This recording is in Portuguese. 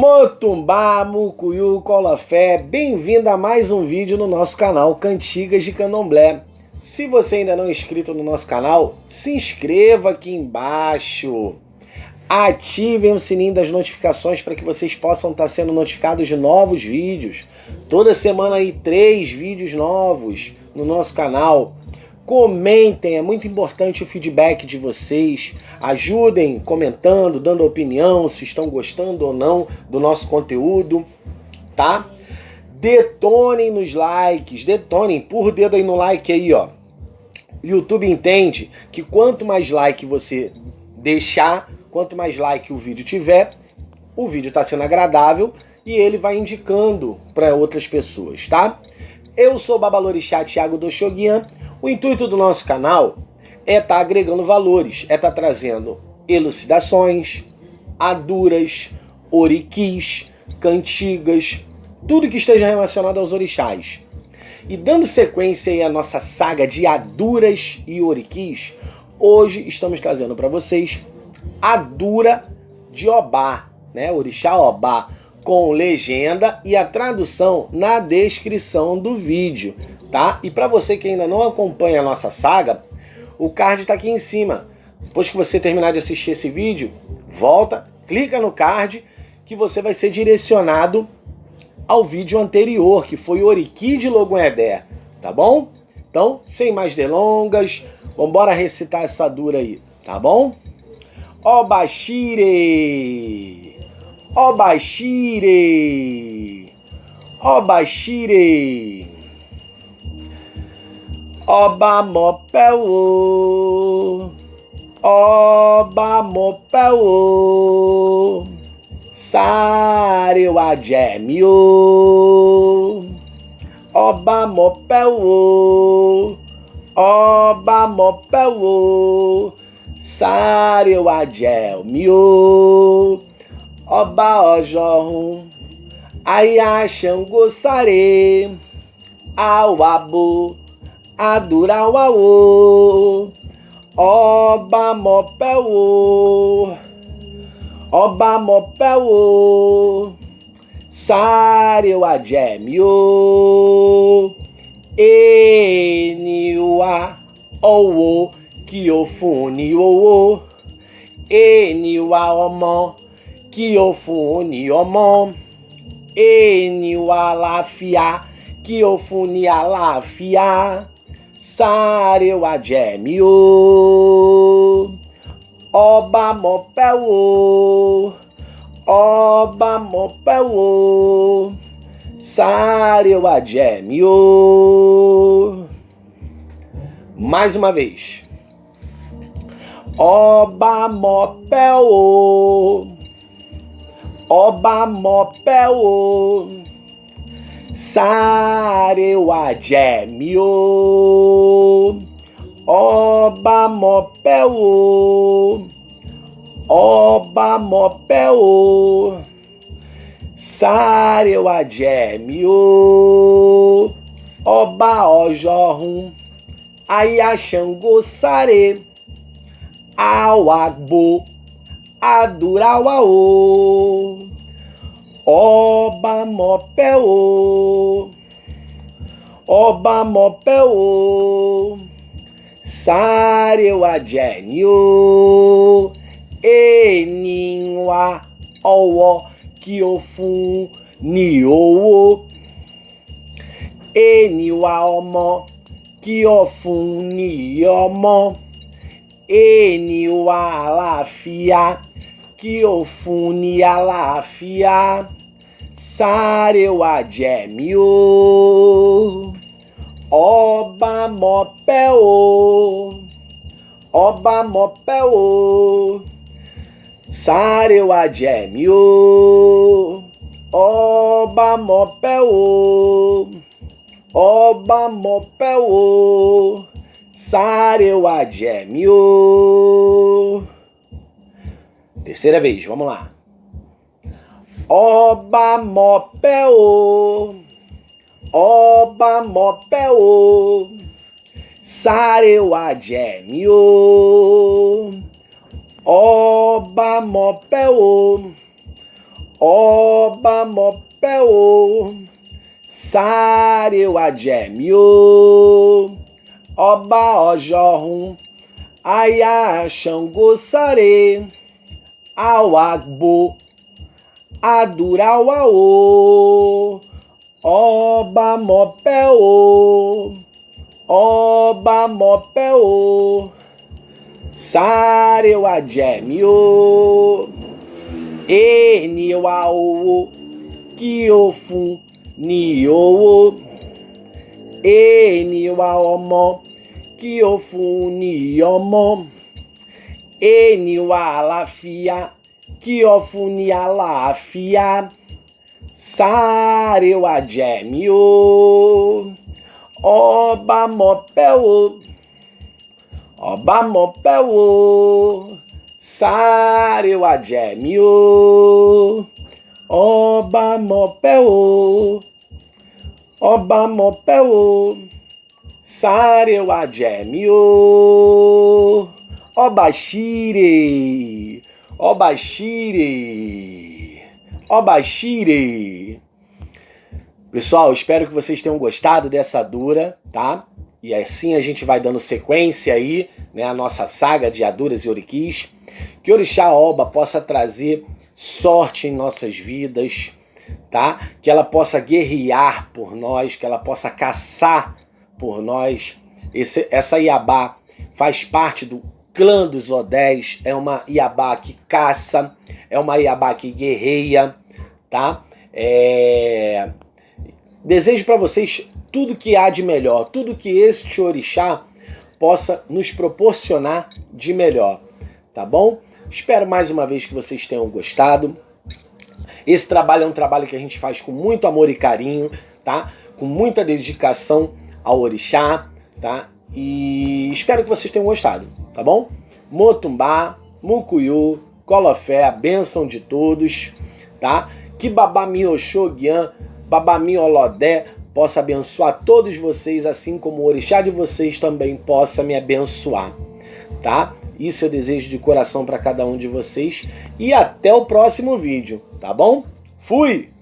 Motumbá, Mucuyu, Colafé, bem-vindo a mais um vídeo no nosso canal Cantigas de Candomblé. Se você ainda não é inscrito no nosso canal, se inscreva aqui embaixo. Ativem o sininho das notificações para que vocês possam estar sendo notificados de novos vídeos. Toda semana aí 3 vídeos novos no nosso canal. Comentem, é muito importante o feedback de vocês. Ajudem comentando, dando opinião, se estão gostando ou não do nosso conteúdo, tá? Detonem nos likes, detonem, empurra o dedo aí no like aí, ó. O YouTube entende que quanto mais like você deixar, quanto mais like o vídeo tiver, o vídeo está sendo agradável e ele vai indicando para outras pessoas, tá? Eu sou o Babalorixá Thiago Doxoguian. O intuito do nosso canal é estar agregando valores, é estar trazendo elucidações, aduras, oriquis, cantigas, tudo que esteja relacionado aos orixás. E dando sequência aí à nossa saga de aduras e oriquis, hoje estamos trazendo para vocês Adura de Obá, né? Orixá Obá, com legenda e a tradução na descrição do vídeo, tá? E para você que ainda não acompanha a nossa saga, o card está aqui em cima. Depois que você terminar de assistir esse vídeo, volta, clica no card que você vai ser direcionado ao vídeo anterior, que foi Oriqui de Logunedé, tá bom? Então, sem mais delongas, vamos embora recitar essa dura aí, tá bom? Obaxire! Obaxire! Obaxire! Oba mopeu! Oba mopeu! Sareu adjemio! Oba mopeu! Oba mopeu! Sareu adjemio! Oba ojorrum! Aya Xangô sare! Awabo! Adura uau! Oba mopeu! Oba mopeu! Sareu adjemio! Eniwa owo kiofuni owo! Eniwa omo kiofuni omo! Eniwa alafia kiofuni alafia! Sareu adjemio! Oba mopeu! Oba mopeu! Sareu adjemio! Mais uma vez. Oba mopeu! Oba mopeu! Sareu adjemio! Oba mopeu! Oba mopeu! Sareu adjemio! Oba ojorrum! Aya Xangô sare! Awagbo! Adura uau! Oba mopeu! Oba mopeu! Sareu adjemio! Eninwa owo kiofun ni owo! Eniwa omo kiofun ni omo! Eniwa alafia kiofun ni alafia! Sareu adjemio! Oba mopeu! Oba mopeu! Sareu adjemio! Oba mopeu! Oba mopeu! Sareu adjemio! Terceira vez, vamos lá. Oba mopeu! Oba mopeu! Sareu adjemio! Oba mopeu! Oba mopel, sareu adjemio, oba ojorun, aya Xangô sare, awagbo, adurawaô, oba mopel, sareu adjemio, eniwaô, kiofun niowô, eniwaomo, kiofun niyomo, eniwa àlàáfíà, kiofun ni àlàáfíà, sareu adjemio, oba mopel, sareu adjemio, oba mopel, sareu adjemio, obashire, obashire. Pessoal, espero que vocês tenham gostado dessa dura, tá? E assim a gente vai dando sequência aí, né, a nossa saga de Aduras e Oriquis. Que Orixá Oba possa trazer sorte em nossas vidas, tá? Que ela possa guerrear por nós, que ela possa caçar por nós. Essa Iabá faz parte do clã dos Odés, é uma Iabá que caça, é uma Iabá que guerreia, tá? Desejo para vocês tudo que há de melhor, tudo que este orixá possa nos proporcionar de melhor, tá bom? Espero mais uma vez que vocês tenham gostado. Esse trabalho é um trabalho que a gente faz com muito amor e carinho, tá? Com muita dedicação ao orixá, tá? E espero que vocês tenham gostado, tá bom? Motumbá, Mucuyu, Colofé, a bênção de todos, tá? Que Babami Oxoguian, Babami Olodé possa abençoar todos vocês, assim como o orixá de vocês também possa me abençoar, tá? Isso eu desejo de coração para cada um de vocês e até o próximo vídeo, tá bom? Fui!